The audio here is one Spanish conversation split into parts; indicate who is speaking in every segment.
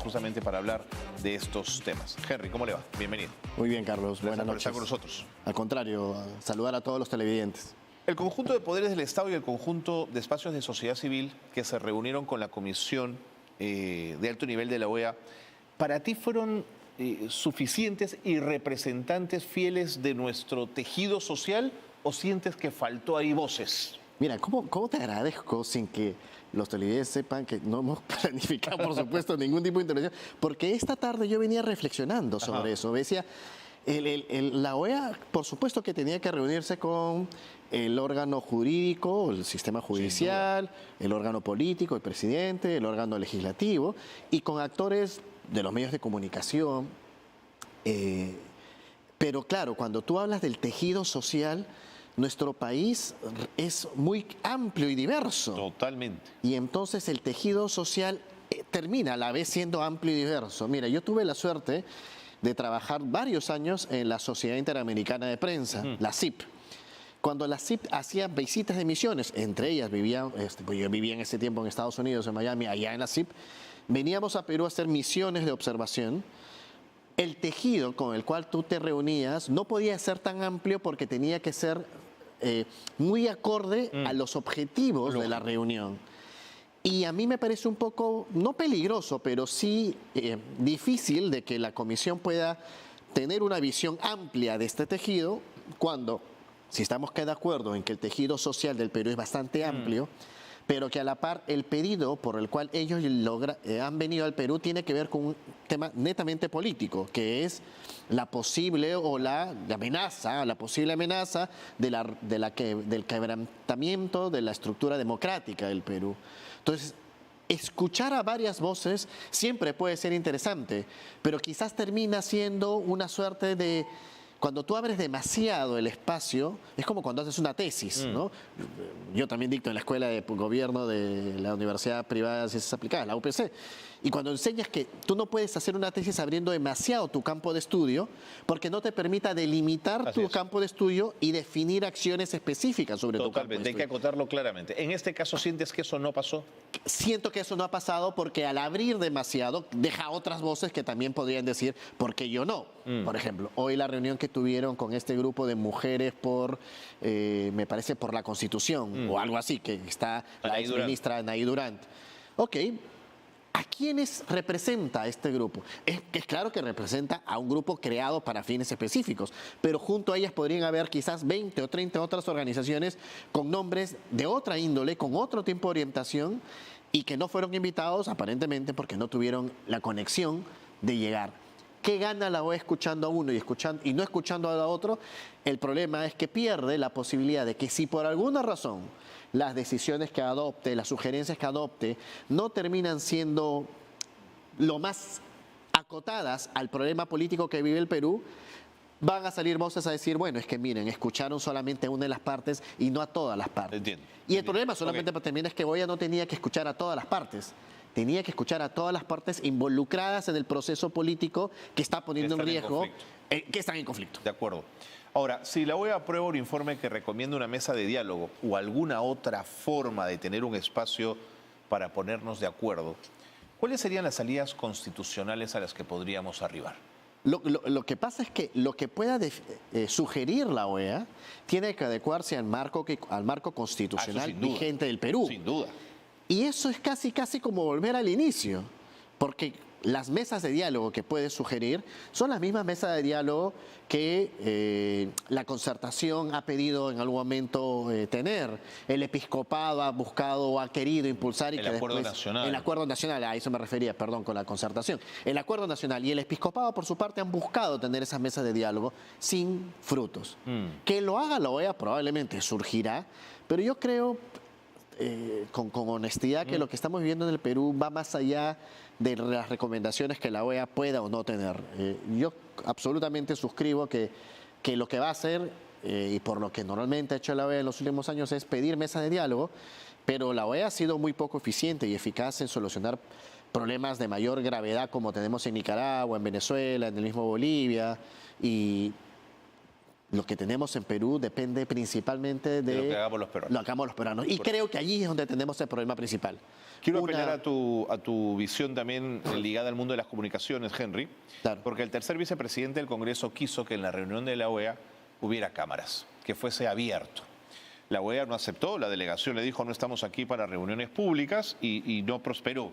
Speaker 1: justamente para hablar de estos temas. Henry, ¿cómo le va? Bienvenido.
Speaker 2: Muy bien, Carlos. Buenas noches.
Speaker 1: Por estar con nosotros.
Speaker 2: Al contrario, saludar a todos los televidentes.
Speaker 1: El conjunto de poderes del Estado y el conjunto de espacios de sociedad civil que se reunieron con la Comisión de Alto Nivel de la OEA, ¿para ti fueron suficientes y representantes fieles de nuestro tejido social o sientes que faltó ahí voces?
Speaker 2: Mira, ¿cómo te agradezco sin que los televidentes sepan que no hemos planificado, por supuesto, ningún tipo de intervención? Porque esta tarde yo venía reflexionando sobre eso. Decía, la OEA, por supuesto que tenía que reunirse con el órgano jurídico, el sistema judicial, el órgano político, el presidente, el órgano legislativo, y con actores de los medios de comunicación. Pero claro, cuando tú hablas del tejido social, nuestro país es muy amplio y diverso.
Speaker 1: Totalmente.
Speaker 2: Y entonces el tejido social termina a la vez siendo amplio y diverso. Mira, yo tuve la suerte de trabajar varios años en la Sociedad Interamericana de Prensa, la CIP. Cuando la CIP hacía visitas de misiones, entre ellas pues yo vivía en ese tiempo en Estados Unidos, en Miami, allá en la CIP, veníamos a Perú a hacer misiones de observación. El tejido con el cual tú te reunías no podía ser tan amplio porque tenía que ser muy acorde a los objetivos de la reunión. Y a mí me parece un poco, no peligroso, pero sí difícil de que la comisión pueda tener una visión amplia de este tejido cuando, si estamos de acuerdo en que el tejido social del Perú es bastante amplio, pero que a la par el pedido por el cual ellos han venido al Perú tiene que ver con un tema netamente político, que es la posible o la posible amenaza del quebrantamiento de la estructura democrática del Perú. Entonces, escuchar a varias voces siempre puede ser interesante, pero quizás termina siendo una suerte de... Cuando tú abres demasiado el espacio, es como cuando haces una tesis, ¿no? Yo también dicto en la Escuela de Gobierno de la Universidad Privada de Ciencias Aplicadas, la UPC, y cuando enseñas que tú no puedes hacer una tesis abriendo demasiado tu campo de estudio, porque no te permita delimitar tu campo de estudio y definir acciones específicas sobre tu campo de estudio.
Speaker 1: Totalmente, hay que acotarlo claramente. ¿En este caso sientes que eso no pasó?
Speaker 2: Siento que eso no ha pasado porque al abrir demasiado deja otras voces que también podrían decir ¿por qué yo no? Por ejemplo, hoy la reunión que tuvieron con este grupo de mujeres por, me parece, por la Constitución o algo así, que está la exministra Anaí Durant. Ok, ¿a quiénes representa este grupo? Es claro que representa a un grupo creado para fines específicos, pero junto a ellas podrían haber quizás 20 o 30 otras organizaciones con nombres de otra índole, con otro tipo de orientación y que no fueron invitados aparentemente porque no tuvieron la conexión de llegar. ¿Qué gana la OEA escuchando a uno y no escuchando a otro? El problema es que pierde la posibilidad de que si por alguna razón las decisiones que adopte, las sugerencias que adopte, no terminan siendo lo más acotadas al problema político que vive el Perú, van a salir voces a decir, bueno, es que miren, escucharon solamente a una de las partes y no a todas las partes.
Speaker 1: Entiendo.
Speaker 2: Y el problema solamente también es que OEA no tenía que escuchar a todas las partes. Tenía que escuchar a todas las partes involucradas en el proceso político que está poniendo en riesgo, que están en conflicto.
Speaker 1: De acuerdo. Ahora, si la OEA aprueba un informe que recomienda una mesa de diálogo o alguna otra forma de tener un espacio para ponernos de acuerdo, ¿cuáles serían las salidas constitucionales a las que podríamos arribar?
Speaker 2: Lo que pasa es que lo que pueda sugerir la OEA tiene que adecuarse al marco constitucional vigente del Perú.
Speaker 1: Sin duda.
Speaker 2: Y eso es casi como volver al inicio, porque las mesas de diálogo que puede sugerir son las mismas mesas de diálogo que la Concertación ha pedido en algún momento tener. El episcopado ha buscado o ha querido impulsar y
Speaker 1: el acuerdo nacional.
Speaker 2: El acuerdo nacional, a eso me refería, perdón, con la Concertación. El acuerdo nacional y el episcopado, por su parte, han buscado tener esas mesas de diálogo sin frutos. Que lo haga la OEA probablemente surgirá, pero yo creo... con honestidad que lo que estamos viviendo en el Perú va más allá de las recomendaciones que la OEA pueda o no tener. Yo absolutamente suscribo que lo que va a hacer, y por lo que normalmente ha hecho la OEA en los últimos años, es pedir mesas de diálogo, pero la OEA ha sido muy poco eficiente y eficaz en solucionar problemas de mayor gravedad como tenemos en Nicaragua, en Venezuela, en el mismo Bolivia, y lo que tenemos en Perú depende principalmente de
Speaker 1: lo que hagamos los peruanos.
Speaker 2: Lo que hagamos los peruanos. Y creo que allí es donde tenemos el problema principal.
Speaker 1: Quiero apelar a tu visión también ligada al mundo de las comunicaciones, Henry,
Speaker 2: Claro.
Speaker 1: porque el tercer vicepresidente del Congreso quiso que en la reunión de la OEA hubiera cámaras, que fuese abierto. La OEA no aceptó, la delegación le dijo no estamos aquí para reuniones públicas y no prosperó.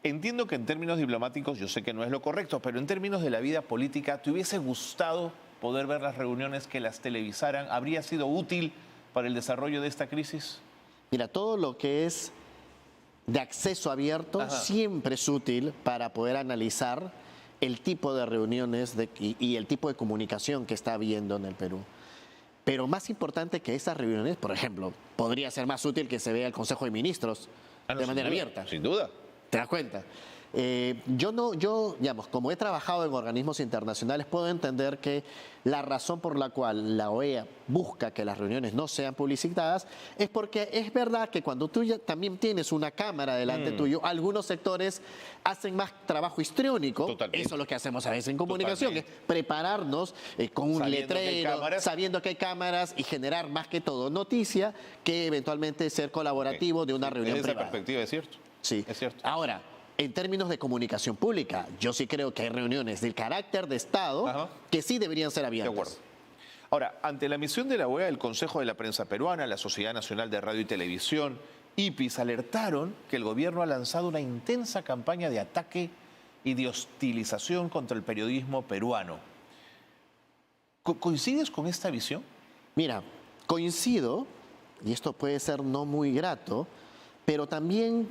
Speaker 1: Entiendo que en términos diplomáticos yo sé que no es lo correcto, pero en términos de la vida política, ¿te hubiese gustado poder ver las reuniones, que las televisaran? ¿Habría sido útil para el desarrollo de esta crisis?
Speaker 2: Mira, todo lo que es de acceso abierto
Speaker 1: Ajá.
Speaker 2: siempre es útil para poder analizar el tipo de reuniones y el tipo de comunicación que está habiendo en el Perú. Pero más importante que esas reuniones, por ejemplo, podría ser más útil que se vea el Consejo de Ministros
Speaker 1: No,
Speaker 2: de
Speaker 1: sin
Speaker 2: manera
Speaker 1: duda,
Speaker 2: abierta.
Speaker 1: Sin duda.
Speaker 2: ¿Te das cuenta? Digamos, como he trabajado en organismos internacionales, puedo entender que la razón por la cual la OEA busca que las reuniones no sean publicitadas es porque es verdad que cuando tú ya también tienes una cámara delante tuyo, algunos sectores hacen más trabajo histriónico.
Speaker 1: Totalmente.
Speaker 2: Eso es lo que hacemos a veces en comunicación,
Speaker 1: Totalmente.
Speaker 2: es prepararnos con un
Speaker 1: Sabiendo que hay
Speaker 2: letrero,
Speaker 1: cámaras.
Speaker 2: sabiendo que hay cámaras y generar más que todo noticia que eventualmente ser colaborativo de una reunión
Speaker 1: Desde esa
Speaker 2: privada.
Speaker 1: perspectiva es cierto.
Speaker 2: Sí.
Speaker 1: Es cierto.
Speaker 2: Ahora, en términos de comunicación pública, yo sí creo que hay reuniones del carácter de Estado
Speaker 1: Ajá.
Speaker 2: que sí deberían ser
Speaker 1: De
Speaker 2: abiertas.
Speaker 1: acuerdo. Ahora, ante la misión de la OEA, el Consejo de la Prensa Peruana, la Sociedad Nacional de Radio y Televisión, IPIS, alertaron que el gobierno ha lanzado una intensa campaña de ataque y de hostilización contra el periodismo peruano. ¿Coincides con esta visión?
Speaker 2: Mira, coincido, y esto puede ser no muy grato, pero también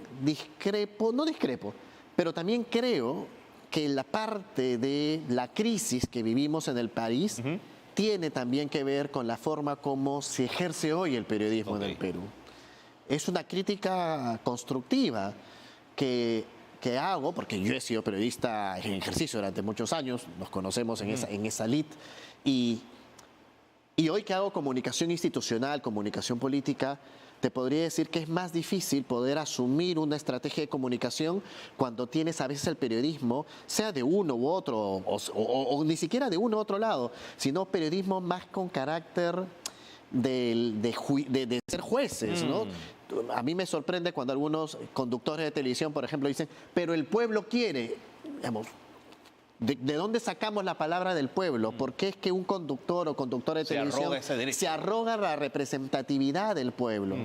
Speaker 2: pero también creo que la parte de la crisis que vivimos en el país tiene también que ver con la forma como se ejerce hoy el periodismo en el Perú. Es una crítica constructiva que hago, porque yo he sido periodista en ejercicio durante muchos años, nos conocemos en esa lid, y hoy que hago comunicación institucional, comunicación política, te podría decir que es más difícil poder asumir una estrategia de comunicación cuando tienes a veces el periodismo, sea de uno u otro, o ni siquiera de uno u otro lado, sino periodismo más con carácter de ser jueces, ¿no? A mí me sorprende cuando algunos conductores de televisión, por ejemplo, dicen, pero el pueblo quiere, digamos, ¿de dónde sacamos la palabra del pueblo? ¿Por qué es que un conductor o conductora de televisión
Speaker 1: arroga ese derecho?
Speaker 2: se arroga la representatividad del pueblo?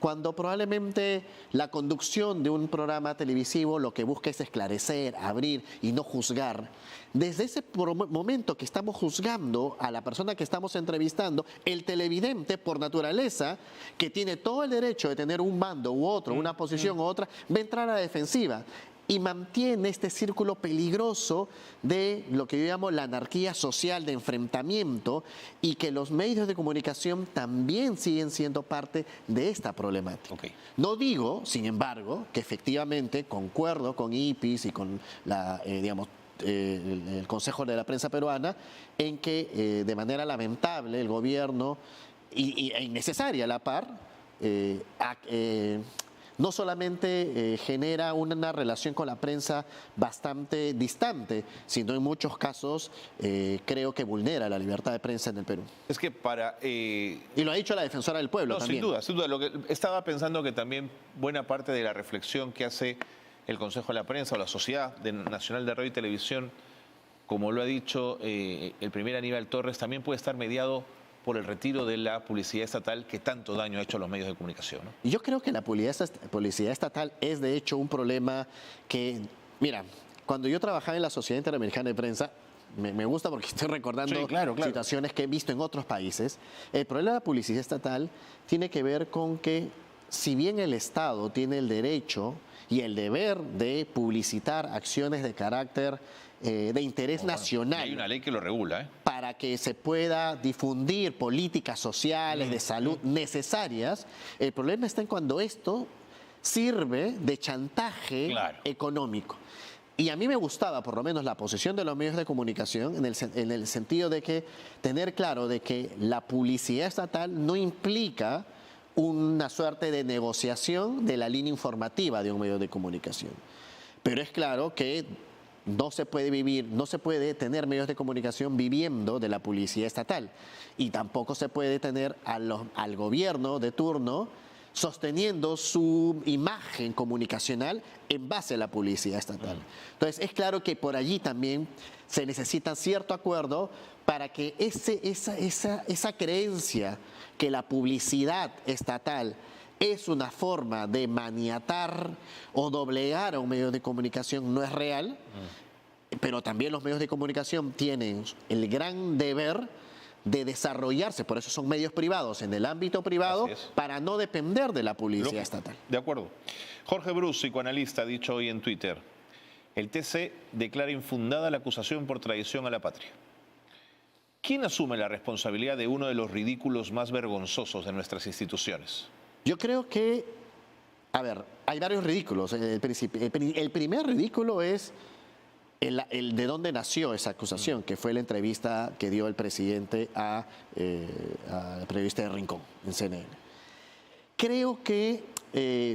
Speaker 2: Cuando probablemente la conducción de un programa televisivo lo que busca es esclarecer, abrir y no juzgar. Desde ese momento que estamos juzgando a la persona que estamos entrevistando, el televidente, por naturaleza, que tiene todo el derecho de tener un mando u otro, una posición u otra, va a entrar a la defensiva y mantiene este círculo peligroso de lo que yo llamo la anarquía social de enfrentamiento, y que los medios de comunicación también siguen siendo parte de esta problemática.
Speaker 1: Ok.
Speaker 2: No digo, sin embargo, que efectivamente concuerdo con IPIS y con el Consejo de la Prensa Peruana en que de manera lamentable el gobierno, e innecesaria a la par, no solamente genera una relación con la prensa bastante distante, sino en muchos casos creo que vulnera la libertad de prensa en el Perú.
Speaker 1: Es que para...
Speaker 2: Y lo ha dicho la defensora del pueblo
Speaker 1: No,
Speaker 2: también.
Speaker 1: sin duda, sin duda. Lo que estaba pensando que también buena parte de la reflexión que hace el Consejo de la Prensa o la Sociedad Nacional de Radio y Televisión, como lo ha dicho el primer Aníbal Torres, también puede estar mediado por el retiro de la publicidad estatal que tanto daño ha hecho a los medios de comunicación, ¿no?
Speaker 2: Y yo creo que la publicidad estatal es de hecho un problema que, mira, cuando yo trabajaba en la Sociedad Interamericana de Prensa, me gusta porque estoy recordando
Speaker 1: Sí, claro.
Speaker 2: situaciones que he visto en otros países. El problema de la publicidad estatal tiene que ver con que, si bien el Estado tiene el derecho y el deber de publicitar acciones de carácter de interés nacional,
Speaker 1: Hay una ley que lo regula, ¿eh?
Speaker 2: para que se pueda difundir políticas sociales de salud necesarias, el problema está en cuando esto sirve de chantaje económico. Y a mí me gustaba, por lo menos, la posición de los medios de comunicación en el sentido de que tener claro de que la publicidad estatal no implica una suerte de negociación de la línea informativa de un medio de comunicación. Pero es claro que no se puede vivir, no se puede tener medios de comunicación viviendo de la publicidad estatal. Y tampoco se puede tener al gobierno de turno sosteniendo su imagen comunicacional en base a la publicidad estatal. Entonces, es claro que por allí también se necesita cierto acuerdo para que esa creencia que la publicidad estatal es una forma de maniatar o doblegar a un medio de comunicación no es real, pero también los medios de comunicación tienen el gran deber de desarrollarse, por eso son medios privados, en el ámbito privado, para no depender de la publicidad estatal.
Speaker 1: De acuerdo. Jorge Bruce, psicoanalista, ha dicho hoy en Twitter, el TC declara infundada la acusación por traición a la patria. ¿Quién asume la responsabilidad de uno de los ridículos más vergonzosos de nuestras instituciones?
Speaker 2: Yo creo que, a ver, hay varios ridículos. El primer ridículo es el de dónde nació esa acusación, que fue la entrevista que dio el presidente al periodista de Rincón, en CNN. Creo que,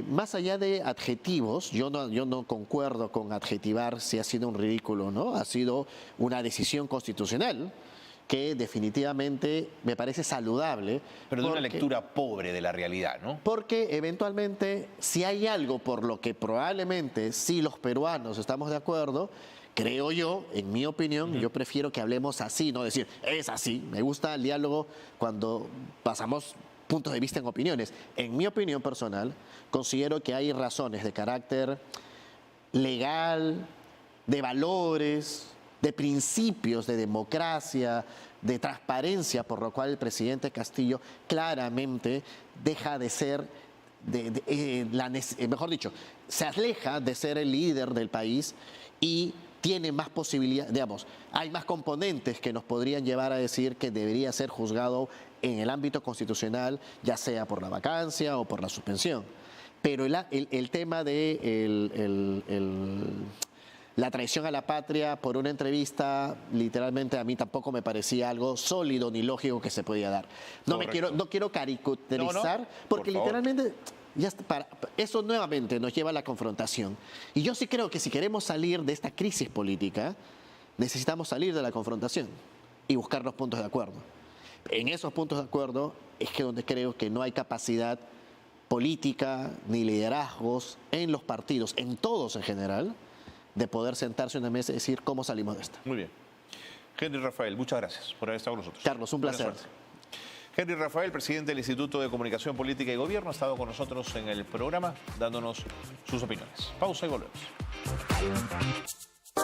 Speaker 2: más allá de adjetivos, yo no concuerdo con adjetivar si ha sido un ridículo o no, ha sido una decisión constitucional que definitivamente me parece saludable.
Speaker 1: Pero de una lectura pobre de la realidad, ¿no?
Speaker 2: Porque eventualmente, si hay algo por lo que probablemente sí los peruanos estamos de acuerdo, creo yo, en mi opinión, yo prefiero que hablemos así, no decir, es así. Me gusta el diálogo cuando pasamos puntos de vista en opiniones. En mi opinión personal, considero que hay razones de carácter legal, de valores, de principios de democracia, de transparencia, por lo cual el presidente Castillo claramente deja de ser, mejor dicho, se aleja de ser el líder del país y tiene más posibilidades, digamos, hay más componentes que nos podrían llevar a decir que debería ser juzgado en el ámbito constitucional, ya sea por la vacancia o por la suspensión. Pero el tema de la traición a la patria por una entrevista, literalmente a mí tampoco me parecía algo sólido ni lógico que se podía dar. No quiero caricaturizar, porque literalmente eso nuevamente nos lleva a la confrontación. Y yo sí creo que si queremos salir de esta crisis política, necesitamos salir de la confrontación y buscar los puntos de acuerdo. En esos puntos de acuerdo es que donde creo que no hay capacidad política ni liderazgos en los partidos, en todos en general, de poder sentarse en una mesa y decir cómo salimos de esta.
Speaker 1: Muy bien. Henry Rafael, muchas gracias por haber estado con nosotros.
Speaker 2: Carlos, un placer.
Speaker 1: Henry Rafael, presidente del Instituto de Comunicación Política y Gobierno, ha estado con nosotros en el programa dándonos sus opiniones. Pausa y volvemos.